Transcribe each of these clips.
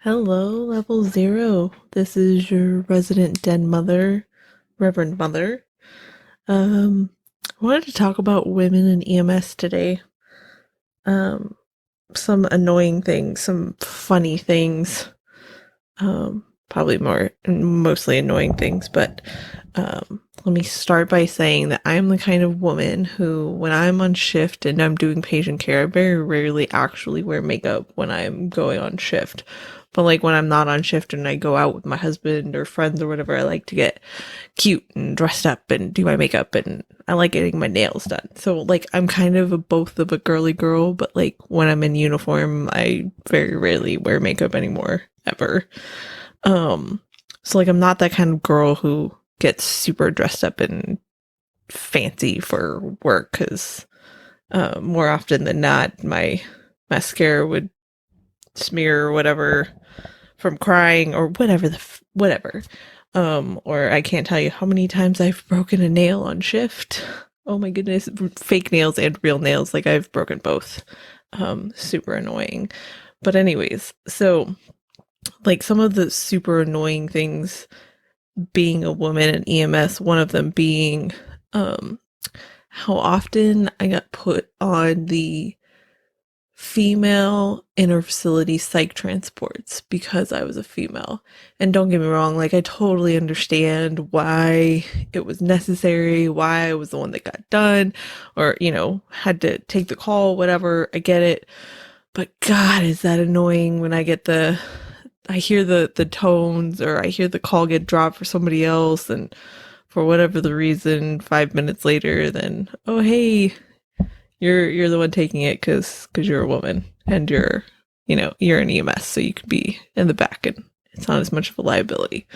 Hello, level zero. This is your resident den mother, Reverend Mother. Um, I wanted to talk about women in EMS today. Um, some annoying things, some funny things, probably mostly annoying things, but let me start by saying that I'm the kind of woman who, when I'm on shift and I'm doing patient care, I very rarely actually wear makeup when I'm going on shift. But like when I'm not on shift and I go out with my husband or friends or whatever, I like to get cute and dressed up and do my makeup, and I like getting my nails done. So like I'm kind of both of a girly girl, but like when I'm in uniform, I very rarely wear makeup anymore, ever. Um, so like I'm not that kind of girl who gets super dressed up and fancy for work because more often than not, my mascara would smear or whatever from crying or whatever. Or I can't tell you how many times I've broken a nail on shift. Oh my goodness, fake nails and real nails. Like I've broken both. Super annoying. But anyways, so like some of the super annoying things being a woman in EMS, one of them being um how often I got put on the female interfacility psych transports because I was a female. And don't get me wrong, like I totally understand why it was necessary, why I was the one that got done, or had to take the call, whatever. I get it. But God, is that annoying when I hear the tones, or I hear the call get dropped for somebody else, and for whatever the reason, 5 minutes later, then oh hey, you're the one taking it because you're a woman and you're an EMS, so you could be in the back and it's not as much of a liability.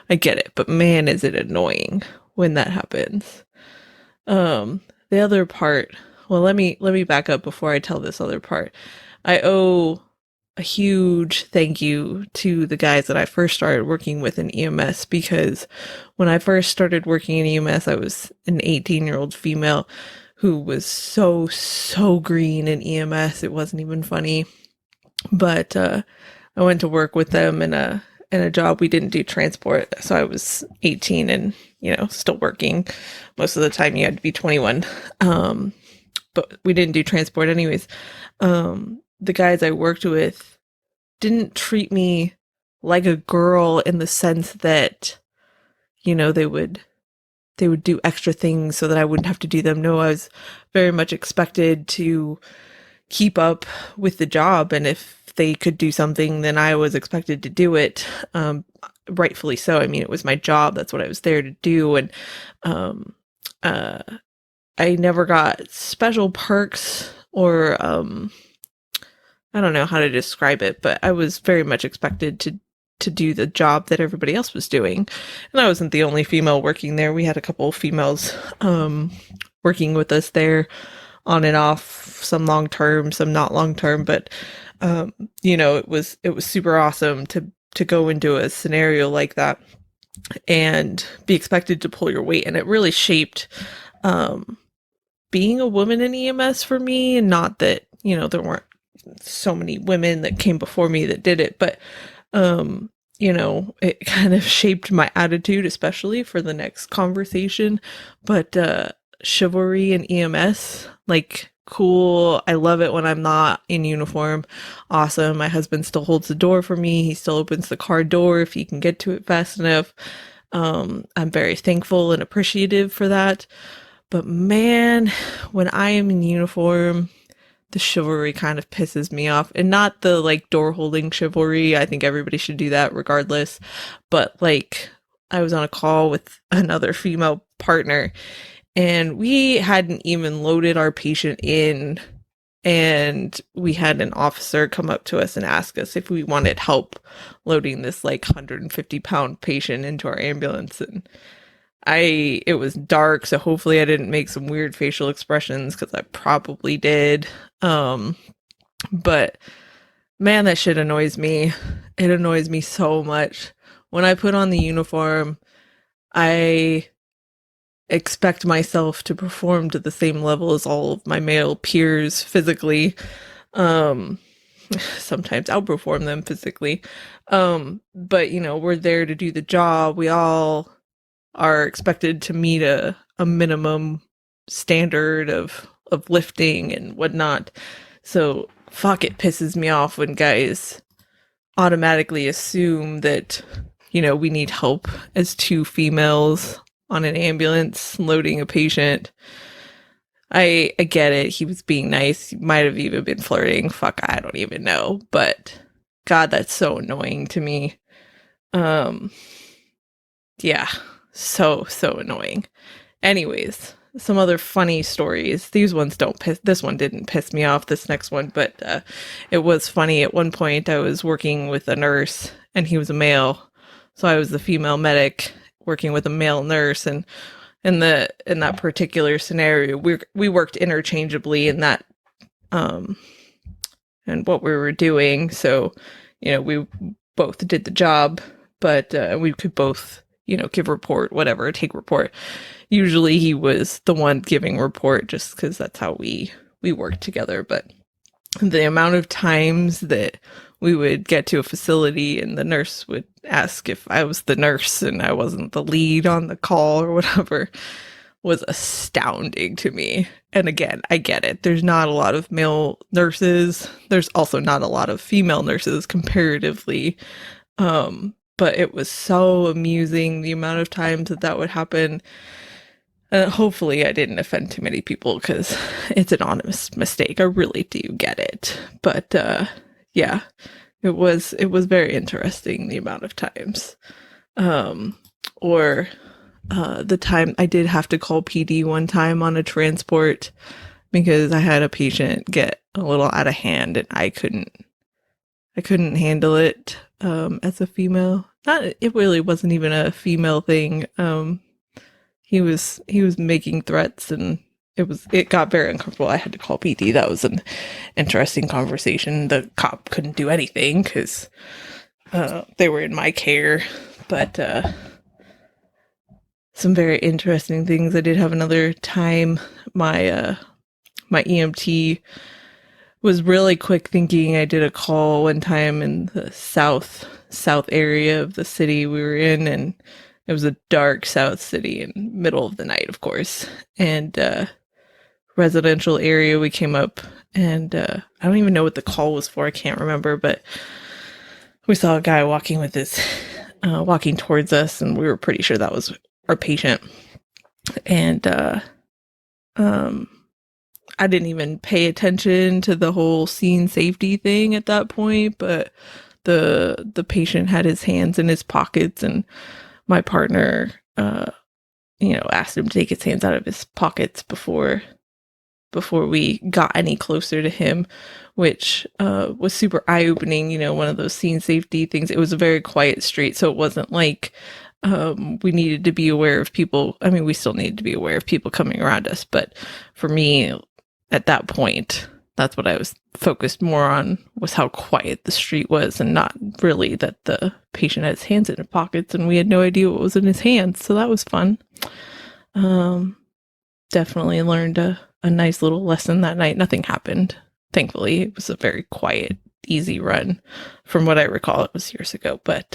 I get it, but man, is it annoying when that happens. The other part. Well, let me back up before I tell this other part. I owe a huge thank you to the guys that I first started working with in EMS, because when I first started working in EMS, I was an 18-year-old female who was so green in EMS. It wasn't even funny. But I went to work with them in a job. We didn't do transport, so I was 18 and still working. Most of the time, you had to be 21. But we didn't do transport anyways. The guys I worked with didn't treat me like a girl in the sense that they would do extra things so that I wouldn't have to do them. No, I was very much expected to keep up with the job, and if they could do something, then I was expected to do it. Rightfully so. I mean, it was my job. That's what I was there to do, and um, uh, I never got special perks or I don't know how to describe it, but I was very much expected to do the job that everybody else was doing. And I wasn't the only female working there. We had a couple of females working with us there on and off, some long term, some not long term, but it was super awesome to go into a scenario like that and be expected to pull your weight. And it really shaped um being a woman in EMS for me. And not that, there weren't so many women that came before me that did it, but it kind of shaped my attitude, especially for the next conversation. But chivalry and EMS, like, cool. I love it when I'm not in uniform. Awesome. My husband still holds the door for me. He still opens the car door if he can get to it fast enough. I'm very thankful and appreciative for that. But man, when I am in uniform, the chivalry kind of pisses me off. And not the like door holding chivalry. I think everybody should do that regardless. But like, I was on a call with another female partner, and we hadn't even loaded our patient in, and we had an officer come up to us and ask us if we wanted help loading this like 150-pound patient into our ambulance. And it was dark, so hopefully I didn't make some weird facial expressions, because I probably did. But man, that shit annoys me. It annoys me so much. When I put on the uniform, I expect myself to perform to the same level as all of my male peers physically. Um, sometimes outperform them physically. But we're there to do the job. We all are expected to meet a minimum standard of lifting and whatnot. So fuck, it pisses me off when guys automatically assume that we need help as two females on an ambulance loading a patient. I get it. He was being nice. He might have even been flirting. Fuck, I don't even know. But God, that's so annoying to me. Yeah, so annoying. Anyways, some other funny stories. These ones don't piss. This one didn't piss me off. This next one, but it was funny. At one point, I was working with a nurse, and he was a male, so I was the female medic working with a male nurse, and in that particular scenario, we worked interchangeably in that and what we were doing. So we both did the job, but we could both give report, whatever, take report. Usually he was the one giving report just because that's how we worked together. But the amount of times that we would get to a facility and the nurse would ask if I was the nurse and I wasn't the lead on the call or whatever was astounding to me. And again, I get it. There's not a lot of male nurses. There's also not a lot of female nurses comparatively. But it was so amusing the amount of times that would happen. Hopefully I didn't offend too many people because it's an honest mistake. I really do get it. But yeah, it was very interesting the amount of times. Or the time I did have to call PD one time on a transport because I had a patient get a little out of hand and I couldn't handle it as a female. It really wasn't even a female thing. He was making threats and it got very uncomfortable. I had to call PD. That was an interesting conversation. The cop couldn't do anything because they were in my care, but some very interesting things. I did have another time. My EMT was really quick thinking. I did a call one time in the south area of the city we were in, and it was a dark south city in middle of the night, of course, and residential area. We came up, and I don't even know what the call was for. I can't remember, but we saw a guy walking with his walking towards us, and we were pretty sure that was our patient. And I didn't even pay attention to the whole scene safety thing at that point, but the patient had his hands in his pockets, and my partner asked him to take his hands out of his pockets before we got any closer to him, which was super eye-opening. One of those scene safety things. It was a very quiet street, so it wasn't like we needed to be aware of people. I mean, we still needed to be aware of people coming around us, but for me at that point, that's what I was focused more on, was how quiet the street was, and not really that the patient had his hands in his pockets and we had no idea what was in his hands. So that was fun. Definitely learned a nice little lesson that night. Nothing happened. Thankfully, it was a very quiet, easy run. From what I recall, it was years ago, but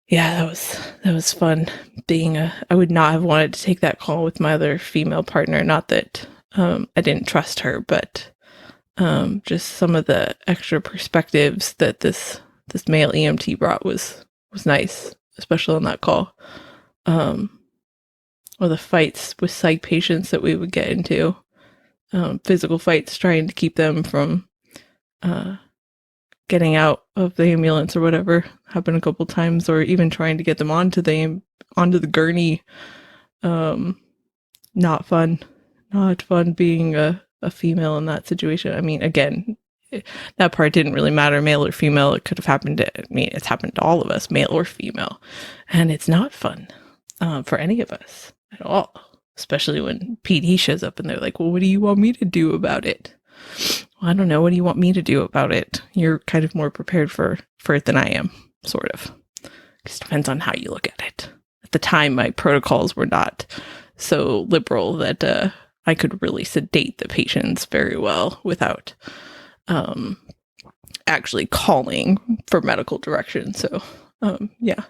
yeah, that was fun. I would not have wanted to take that call with my other female partner. Not that I didn't trust her, but just some of the extra perspectives that this male EMT brought was nice, especially on that call. Or the fights with psych patients that we would get into, physical fights, trying to keep them from getting out of the ambulance or whatever. Happened a couple times, or even trying to get them onto the gurney. Not fun being a female in that situation. I mean, again, that part didn't really matter, male or female. It could have happened it's happened to all of us, male or female, and it's not fun for any of us at all, especially when PD shows up and they're like, well, what do you want me to do about it? Well, I don't know. What do you want me to do about it? You're kind of more prepared for it than I am, sort of. It depends on how you look at it. At the time, my protocols were not so liberal that I could really sedate the patients very well without actually calling for medical direction. So, yeah.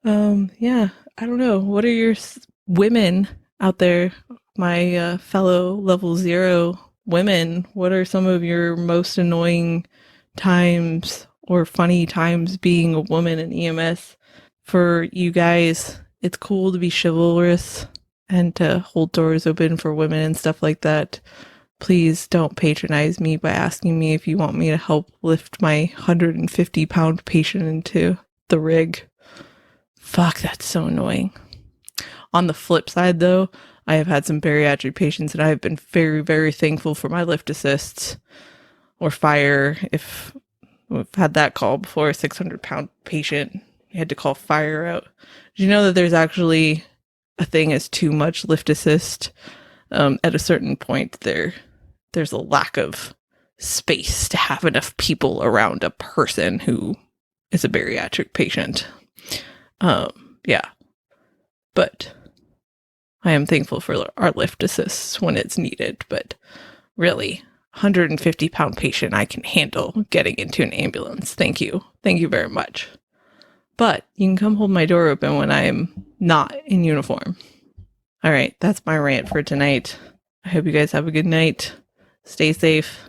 Yeah, I don't know. What are your women out there, my fellow level 0 women? What are some of your most annoying times or funny times being a woman in EMS? For you guys, it's cool to be chivalrous and to hold doors open for women and stuff like that. Please don't patronize me by asking me if you want me to help lift my 150-pound patient into the rig. Fuck, that's so annoying. On the flip side, though, I have had some bariatric patients, and I have been very, very thankful for my lift assists or fire. If we've had that call before, a 600-pound patient, you had to call fire out. Did you know that there's actually a thing as too much lift assist? At a certain point, there's a lack of space to have enough people around a person who is a bariatric patient. Yeah, but I am thankful for our lift assists when it's needed, but really, 150-pound patient I can handle getting into an ambulance. Thank you very much. But you can come hold my door open when I'm not in uniform. All right, that's my rant for tonight. I hope you guys have a good night. Stay safe.